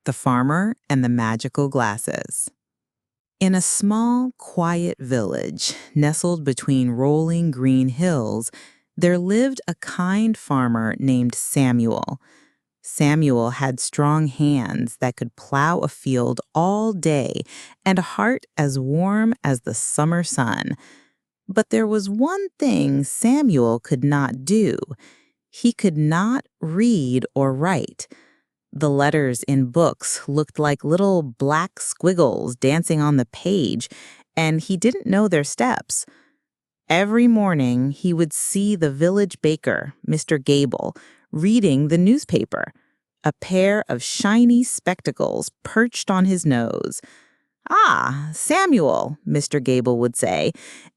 The Farmer and the Magical Glasses. In a small, quiet village nestled between rolling green hills, there lived a kind farmer named Samuel. Samuel had strong hands that could plow a field all day and a heart as warm as the summer sun. But there was one thing Samuel could not do. He could not read or write. The letters in books looked like little black squiggles dancing on the page, and he didn't know their steps. Every morning, he would see the village baker, Mr. Gable, reading the newspaper, a pair of shiny spectacles perched on his nose. "Ah, Samuel," Mr. Gable would say,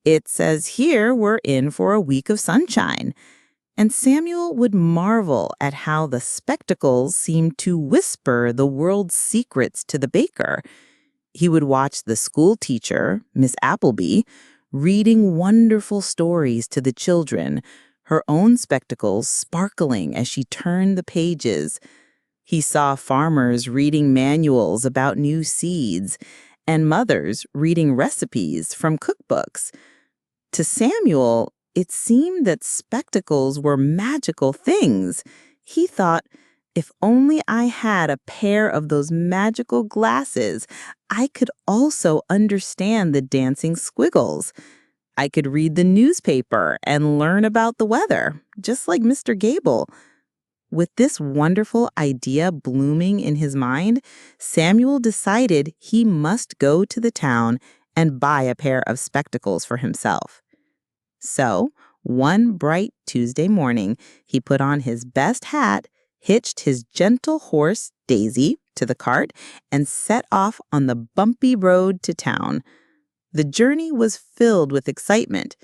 "it says here we're in for a week of sunshine." And Samuel would marvel at how the spectacles seemed to whisper the world's secrets to the baker. He would watch the school teacher, Miss Appleby, reading wonderful stories to the children, her own spectacles sparkling as she turned the pages. He saw farmers reading manuals about new seeds, and mothers reading recipes from cookbooks. To Samuel, it seemed that spectacles were magical things. He thought, if only I had a pair of those magical glasses, I could also understand the dancing squiggles. I could read the newspaper and learn about the weather, just like Mr. Gable. With this wonderful idea blooming in his mind, Samuel decided he must go to the town and buy a pair of spectacles for himself. So, one bright Tuesday morning, he put on his best hat, hitched his gentle horse, Daisy, to the cart, and set off on the bumpy road to town. The journey was filled with excitement.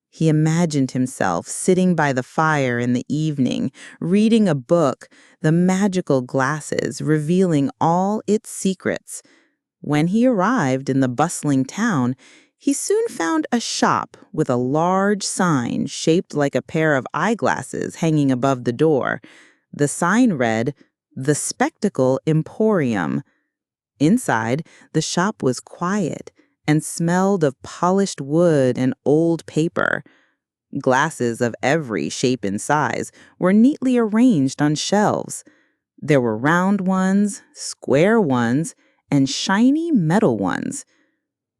He imagined himself sitting by the fire in the evening, reading a book, the magical glasses revealing all its secrets. When he arrived in the bustling town, he soon found a shop with a large sign shaped like a pair of eyeglasses hanging above the door. The sign read, "The Spectacle Emporium." Inside, the shop was quiet and smelled of polished wood and old paper. Glasses of every shape and size were neatly arranged on shelves. There were round ones, square ones, and shiny metal ones.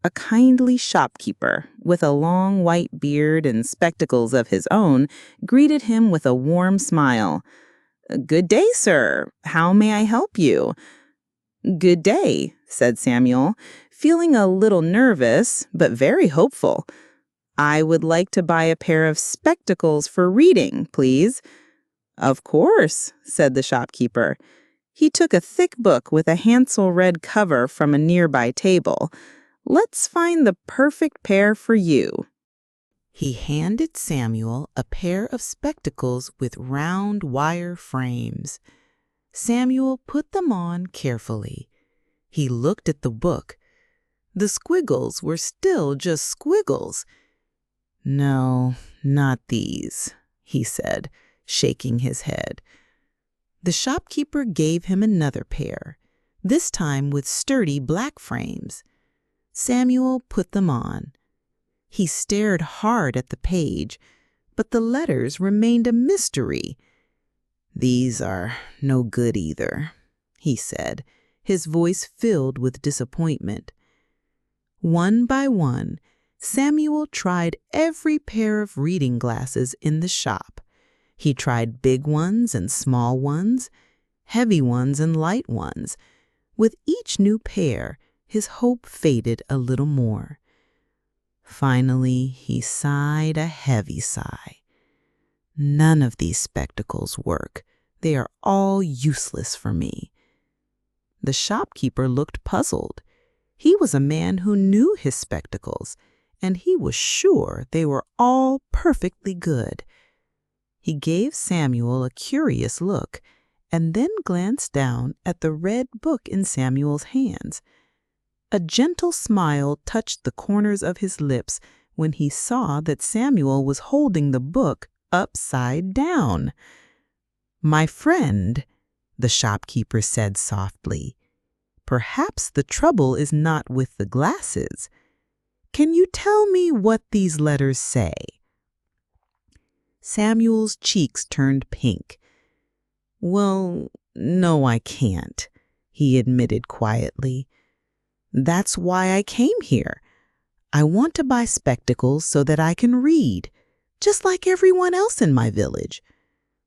A kindly shopkeeper, with a long white beard and spectacles of his own, greeted him with a warm smile. "Good day, sir. How may I help you?" "Good day," said Samuel, feeling a little nervous, but very hopeful. "I would like to buy a pair of spectacles for reading, please." "Of course," said the shopkeeper. He took a thick book with a handsome red cover from a nearby table. "Let's find the perfect pair for you." He handed Samuel a pair of spectacles with round wire frames. Samuel put them on carefully. He looked at the book. The squiggles were still just squiggles. "No, not these," he said, shaking his head. The shopkeeper gave him another pair, this time with sturdy black frames. Samuel put them on. He stared hard at the page, but the letters remained a mystery. "These are no good either," he said, his voice filled with disappointment. One by one, Samuel tried every pair of reading glasses in the shop. He tried big ones and small ones, heavy ones and light ones. With each new pair, his hope faded a little more. Finally, he sighed a heavy sigh. "None of these spectacles work. They are all useless for me." The shopkeeper looked puzzled. He was a man who knew his spectacles, and he was sure they were all perfectly good. He gave Samuel a curious look, and then glanced down at the red book in Samuel's hands. A gentle smile touched the corners of his lips when he saw that Samuel was holding the book upside down. "My friend," the shopkeeper said softly, Perhaps the trouble is not with the glasses. Can you tell me what these letters say?" Samuel's cheeks turned pink. "Well, no, I can't," he admitted quietly. "That's why I came here. I want to buy spectacles so that I can read, just like everyone else in my village.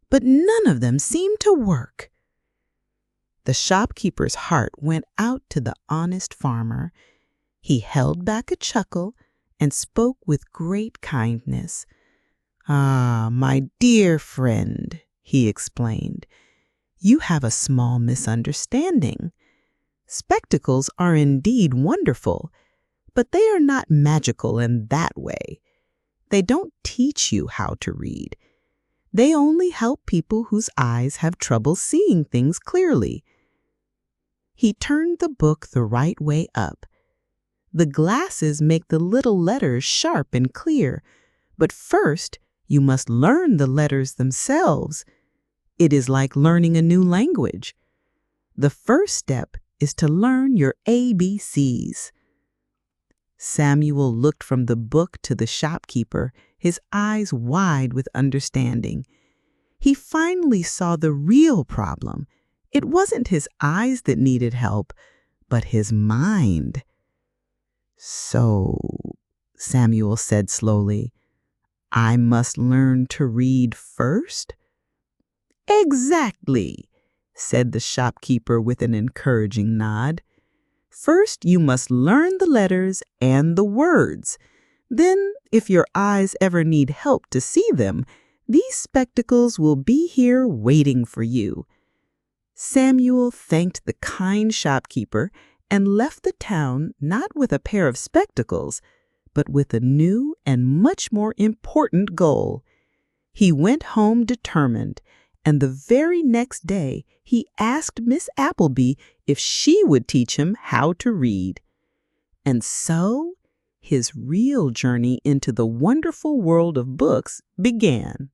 But none of them seem to work." The shopkeeper's heart went out to the honest farmer. He held back a chuckle and spoke with great kindness. "Ah, my dear friend," he explained, "you have a small misunderstanding. Spectacles are indeed wonderful, but they are not magical in that way. They don't teach you how to read. They only help people whose eyes have trouble seeing things clearly." He turned the book the right way up. "The glasses make the little letters sharp and clear, but first you must learn the letters themselves. It is like learning a new language. The first step is to learn your ABCs." Samuel looked from the book to the shopkeeper, his eyes wide with understanding. He finally saw the real problem. It wasn't his eyes that needed help, but his mind. "So," Samuel said slowly, "I must learn to read first?" "Exactly," said the shopkeeper with an encouraging nod. "First, you must learn the letters and the words. Then, if your eyes ever need help to see them, these spectacles will be here waiting for you." Samuel thanked the kind shopkeeper and left the town not with a pair of spectacles, but with a new and much more important goal. He went home determined, and the very next day he asked Miss Appleby if she would teach him how to read. And so his real journey into the wonderful world of books began.